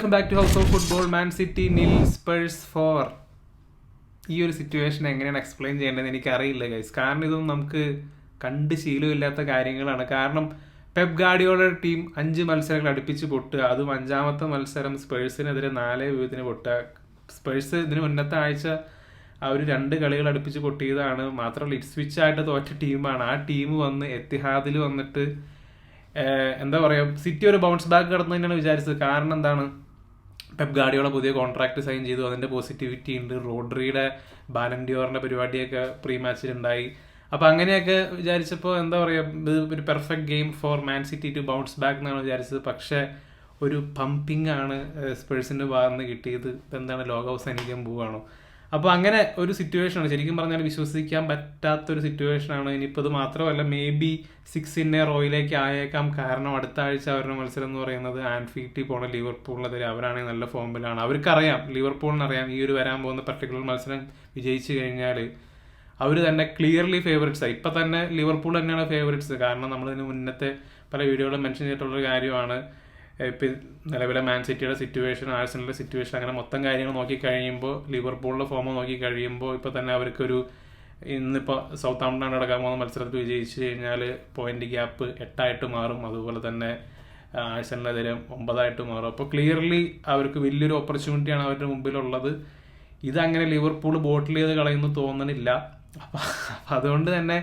Welcome back to house of football. Man City nil Spurs 4. ഈ ഒരു situation എങ്ങനെയാണ് explain ചെയ്യേണ്ടതെന്ന് എനിക്കറിയില്ല ഗൈസ്. കാരണം ഇതൊന്നും നമുക്ക് കണ്ട് ശീലമില്ലാത്ത കാര്യങ്ങളാണ്. കാരണം പെപ് ഗാർഡിയോളയുടെ ടീം 5 മത്സരങ്ങൾ അടുപ്പിച്ച് പൊട്ടുക, അതും 5ാമത്തെ മത്സരം സ്പേഴ്സിനെതിരെ 4-0 പൊട്ടുക. സ്പേഴ്സ് ഇതിന് മുന്നത്തെ ആഴ്ച അവർ 2 കളികൾ അടുപ്പിച്ച് പൊട്ടിയതാണ്. മാത്രമല്ല ഇപ്സ്വിച്ച് ആയിട്ട് തോറ്റ ടീമാണ്. ആ ടീം വന്ന് എത്തിഹാദിൽ വന്നിട്ട് എന്താ പറയുക, സിറ്റി ഒരു ബൗൺസ് ബാക്ക് കിടന്നു തന്നെയാണ് വിചാരിച്ചത്. കാരണം എന്താണ്, പെപ് ഗാർഡിയോള പുതിയ കോൺട്രാക്ട് സൈൻ ചെയ്തു, അതിൻ്റെ പോസിറ്റിവിറ്റി ഉണ്ട്. റോഡ്രിയുടെ ബാലൻഡിയോറിൻ്റെ പരിപാടിയൊക്കെ പ്രീ മാച്ചിലുണ്ടായി. അപ്പോൾ അങ്ങനെയൊക്കെ വിചാരിച്ചപ്പോൾ എന്താ പറയുക, ഇത് ഒരു perfect game for Man City to bounce back എന്നാണ് വിചാരിച്ചത്. പക്ഷേ ഒരു പമ്പിങ് ആണ് സ്പേഴ്സിൻ്റെ ഭാഗത്ത് നിന്ന് കിട്ടിയത്. എന്താണ്, ലോക അവസാനിക്കാൻ പോവുകയാണോ? അപ്പോൾ അങ്ങനെ ഒരു സിറ്റുവേഷനാണ്. ശരിക്കും പറഞ്ഞാൽ വിശ്വസിക്കാൻ പറ്റാത്തൊരു സിറ്റുവേഷനാണ്. ഇനിയിപ്പോൾ ഇത് മാത്രമല്ല, മേ ബി 6 in a റോയിലേക്ക് ആയേക്കാം. കാരണം അടുത്ത ആഴ്ച അവരുടെ മത്സരം എന്ന് പറയുന്നത് ആൻഫീൽഡിൽ പോണ ലിവർപൂളിനെതിരെ. അവരാണെങ്കിൽ നല്ല ഫോമിലാണ്. അവർക്കറിയാം, ലിവർപൂളിനറിയാം ഈ ഒരു വരാൻ പോകുന്ന പർട്ടിക്കുലർ മത്സരം വിജയിച്ചു കഴിഞ്ഞാൽ അവർ തന്നെ ക്ലിയർലി ഫേവറേറ്റ്സാണ്. ഇപ്പം തന്നെ ലിവർപൂൾ തന്നെയാണ് ഫേവറേറ്റ്സ്. കാരണം നമ്മളിതിന് മുന്നത്തെ പല വീഡിയോകളും മെൻഷൻ ചെയ്തിട്ടുള്ളൊരു കാര്യമാണ്. ഇപ്പം നിലവിലെ മാൻ സിറ്റിയുടെ സിറ്റുവേഷൻ, ആഴ്സണലിൻ്റെ സിറ്റുവേഷൻ, അങ്ങനെ മൊത്തം കാര്യങ്ങൾ നോക്കിക്കഴിയുമ്പോൾ, ലിവർപൂളിൻ്റെ ഫോം നോക്കിക്കഴിയുമ്പോൾ ഇപ്പോൾ തന്നെ അവർക്കൊരു ഇന്നിപ്പോൾ സൗത്ത് ആംപ്ടൺ നടക്കാൻ പോകുന്ന മത്സരത്തിൽ വിജയിച്ചു കഴിഞ്ഞാൽ പോയിന്റ് ഗ്യാപ്പ് 8 മാറും. അതുപോലെ തന്നെ ആഴ്സണലിനെതിരെ 9 മാറും. അപ്പോൾ ക്ലിയർലി അവർക്ക് വലിയൊരു ഓപ്പർച്യൂണിറ്റിയാണ് അവരുടെ മുമ്പിലുള്ളത്. ഇതങ്ങനെ ലിവർപൂൾ ബോട്ടിൽ ചെയ്ത് കളയുന്നു തോന്നണില്ല. അപ്പം അതുകൊണ്ട് തന്നെ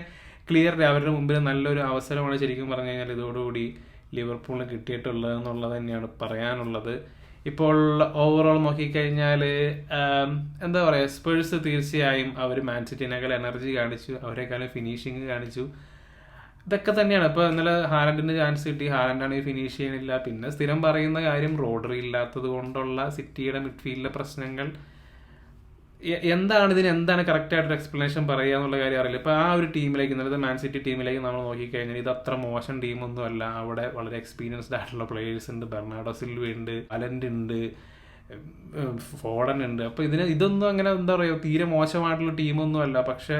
ക്ലിയർലി അവരുടെ മുമ്പിൽ നല്ലൊരു അവസരമാണ് ശരിക്കും പറഞ്ഞു കഴിഞ്ഞാൽ ഇതോടുകൂടി ലിവർപൂളിന് കിട്ടിയിട്ടുള്ളത് എന്നുള്ളത് തന്നെയാണ് പറയാനുള്ളത്. ഇപ്പോൾ ഓവറോൾ നോക്കിക്കഴിഞ്ഞാൽ എന്താ പറയുക, സ്പേഴ്സ് തീർച്ചയായും അവർ മാൻ സിറ്റിനേക്കാൾ എനർജി കാണിച്ചു, അവരെക്കാളും ഫിനിഷിങ് കാണിച്ചു. ഇതൊക്കെ തന്നെയാണ്. ഇപ്പോൾ ഇന്നലെ ഹാലൻഡിന് ചാൻസ് കിട്ടി, ഹാലൻഡാണെങ്കിൽ ഫിനിഷ് ചെയ്യണില്ല. പിന്നെ സ്ഥിരം പറയുന്ന കാര്യം റോഡ്രി ഇല്ലാത്തത് കൊണ്ടുള്ള സിറ്റിയുടെ മിഡ്ഫീൽഡിലെ പ്രശ്നങ്ങൾ. എന്താണ് കറക്റ്റായിട്ടൊരു എക്സ്പ്ലനേഷൻ പറയുക എന്നുള്ള കാര്യം അറിയില്ല. ഇപ്പോൾ ആ ഒരു ടീമിലേക്ക്, ഇന്നലത്തെ മാൻ സിറ്റി ടീമിലേക്ക് നമ്മൾ നോക്കിക്കഴിഞ്ഞാൽ ഇത് അത്ര മോശം ടീമൊന്നും അല്ല. അവിടെ വളരെ എക്സ്പീരിയൻസ്ഡ് ആയിട്ടുള്ള പ്ലേയേഴ്സ് ഉണ്ട്. ബെർണാഡോ സിൽവ ഉണ്ട്, അലൻഡ് ഉണ്ട്, ഫോഡൻ ഉണ്ട്. അപ്പോൾ ഇതൊന്നും അങ്ങനെ എന്താ പറയുക, തീരെ മോശമായിട്ടുള്ള ടീമൊന്നും അല്ല. പക്ഷെ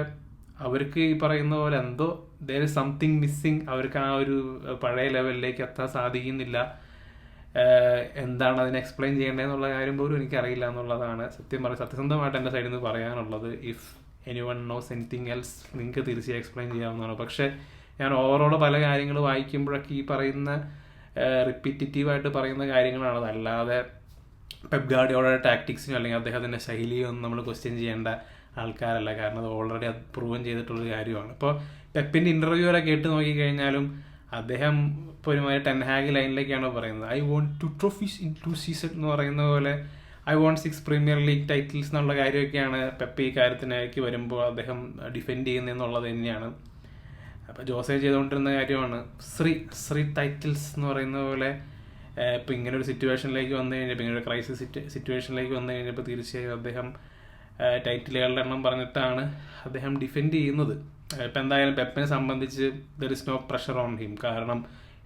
അവർക്ക് ഈ പറയുന്ന പോലെ എന്തോ ദർ ഇസ് സംതിങ് മിസ്സിങ്. അവർക്ക് ആ ഒരു പഴയ ലെവലിലേക്ക് എത്താൻ സാധിക്കുന്നില്ല. എന്താണ് അതിനെ എക്സ്പ്ലെയിൻ ചെയ്യേണ്ടതെന്നുള്ള കാര്യം പോലും എനിക്കറിയില്ല എന്നുള്ളതാണ് സത്യസന്ധമായിട്ട് എൻ്റെ സൈഡിൽ നിന്ന് പറയാനുള്ളത്. If anyone knows anything else നിങ്ങൾക്ക് തീർച്ചയായും എക്സ്പ്ലെയിൻ ചെയ്യാവുന്നതാണ്. പക്ഷേ ഞാൻ ഓവറോൾ പല കാര്യങ്ങൾ വായിക്കുമ്പോഴൊക്കെ ഈ പറയുന്ന റിപ്പീറ്റേറ്റീവായിട്ട് പറയുന്ന കാര്യങ്ങളാണ്. അതല്ലാതെ പെപ് ഗാർഡിയോളയുടെ ടാക്ടിക്സിനോ അല്ലെങ്കിൽ അദ്ദേഹത്തിൻ്റെ ശൈലിയോ ഒന്നും നമ്മൾ ക്വസ്റ്റ്യൻ ചെയ്യേണ്ട ആൾക്കാരല്ല. കാരണം അത് ഓൾറെഡി അത് പ്രൂവൻ ചെയ്തിട്ടുള്ളൊരു കാര്യമാണ്. ഇപ്പോൾ പെപ്പിൻ്റെ ഇൻ്റർവ്യൂ വരെ കേട്ട് നോക്കിക്കഴിഞ്ഞാലും അദ്ദേഹം ഇപ്പോൾ ഒരുമാതിരി ടെൻഹാഗ് ലൈനിലേക്കാണ് പറയുന്നത്. I won 2 trophies in 2 seasons എന്ന് പറയുന്ന പോലെ I won 6 Premier League titles എന്നുള്ള കാര്യമൊക്കെയാണ് പെപ്പ് ഈ കാര്യത്തിലേക്ക് വരുമ്പോൾ അദ്ദേഹം ഡിഫെൻഡ് ചെയ്യുന്നതെന്നുള്ളത് തന്നെയാണ്. അപ്പോൾ ജോസേ ചെയ്തുകൊണ്ടിരുന്ന കാര്യമാണ് ശ്രീ ടൈറ്റിൽസ് എന്ന് പറയുന്ന പോലെ. ഇപ്പോൾ ഇങ്ങനെ ഒരു സിറ്റുവേഷനിലേക്ക് വന്നു കഴിഞ്ഞപ്പോൾ, ഇങ്ങനെ ഒരു ക്രൈസിസ് സിറ്റുവേഷനിലേക്ക് വന്നു കഴിഞ്ഞപ്പോൾ തീർച്ചയായും അദ്ദേഹം ടൈറ്റിലുകളുടെ എണ്ണം പറഞ്ഞിട്ടാണ് അദ്ദേഹം ഡിഫെൻഡ് ചെയ്യുന്നത്. ഇപ്പം എന്തായാലും പെപ്പിനെ സംബന്ധിച്ച് there is no pressure on him. കാരണം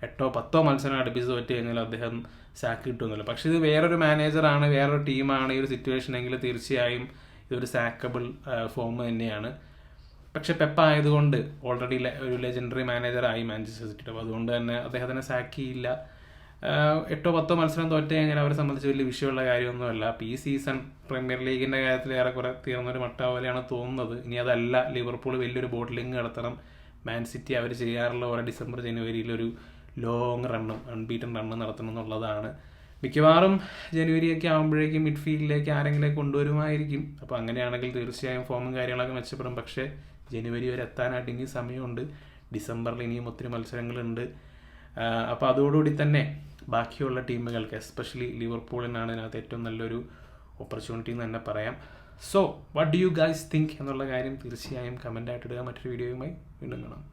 8-10 മത്സരം അടുപ്പിച്ച് തോറ്റ് കഴിഞ്ഞാൽ അദ്ദേഹം സാക്ക് കിട്ടുമെന്നല്ലോ. പക്ഷേ ഇത് വേറൊരു മാനേജറാണ്, വേറൊരു ടീമാണ് ഈ ഒരു സിറ്റുവേഷനെങ്കിൽ തീർച്ചയായും ഇതൊരു സാക്കബിൾ ഫോം തന്നെയാണ്. പക്ഷെ പെപ്പ് ആയതുകൊണ്ട് ഓൾറെഡി ഒരു ലെജൻഡറി മാനേജറായി മാഞ്ചസ്റ്റർ സിറ്റി. അപ്പോൾ അതുകൊണ്ട് തന്നെ അദ്ദേഹത്തിനെ സാക്ക് ചെയ്യില്ല. 8-10 മത്സരം തോറ്റ് കഴിഞ്ഞാൽ അവരെ സംബന്ധിച്ച് വലിയ വിഷയമുള്ള കാര്യമൊന്നുമല്ല. അപ്പോൾ ഈ സീസൺ പ്രീമിയർ ലീഗിൻ്റെ കാര്യത്തിൽ ഏറെക്കുറെ തീർന്നൊരു മട്ട പോലെയാണ് തോന്നുന്നത്. ഇനി അതല്ല, ലിവർപൂൾ വലിയൊരു ബോട്ടിലിംഗ് നടത്തണം. മാൻ സിറ്റി അവർ ചെയ്യാറുള്ള പോലെ ഡിസംബർ ജനുവരിയിലൊരു ലോങ് റണ്ണും അൺബീറ്റൻ റണ്ണും നടത്തണം എന്നുള്ളതാണ്. മിക്കവാറും ജനുവരിയൊക്കെ ആകുമ്പോഴേക്കും മിഡ്ഫീൽഡിലേക്ക് ആരെങ്കിലും കൊണ്ടുവരുമായിരിക്കും. അപ്പോൾ അങ്ങനെയാണെങ്കിൽ തീർച്ചയായും ഫോമും കാര്യങ്ങളൊക്കെ മെച്ചപ്പെടും. പക്ഷേ ജനുവരി വരെ എത്താനായിട്ട് ഇനി സമയമുണ്ട്. ഡിസംബറിൽ ഇനിയും ഒത്തിരി മത്സരങ്ങളുണ്ട്. അപ്പോൾ അതോടുകൂടി തന്നെ ബാക്കിയുള്ള ടീമുകൾക്ക്, എസ്പെഷ്യലി ലിവർപൂളിനാണ് ഇതിനകത്ത് ഏറ്റവും നല്ലൊരു ഓപ്പർച്യൂണിറ്റി എന്ന് തന്നെ പറയാം. So what do you guys think എന്നുള്ള കാര്യം തീർച്ചയായും കമൻ്റായിട്ട് ഇടുക. മറ്റൊരു വീഡിയോയുമായി വീണ്ടും കാണാം.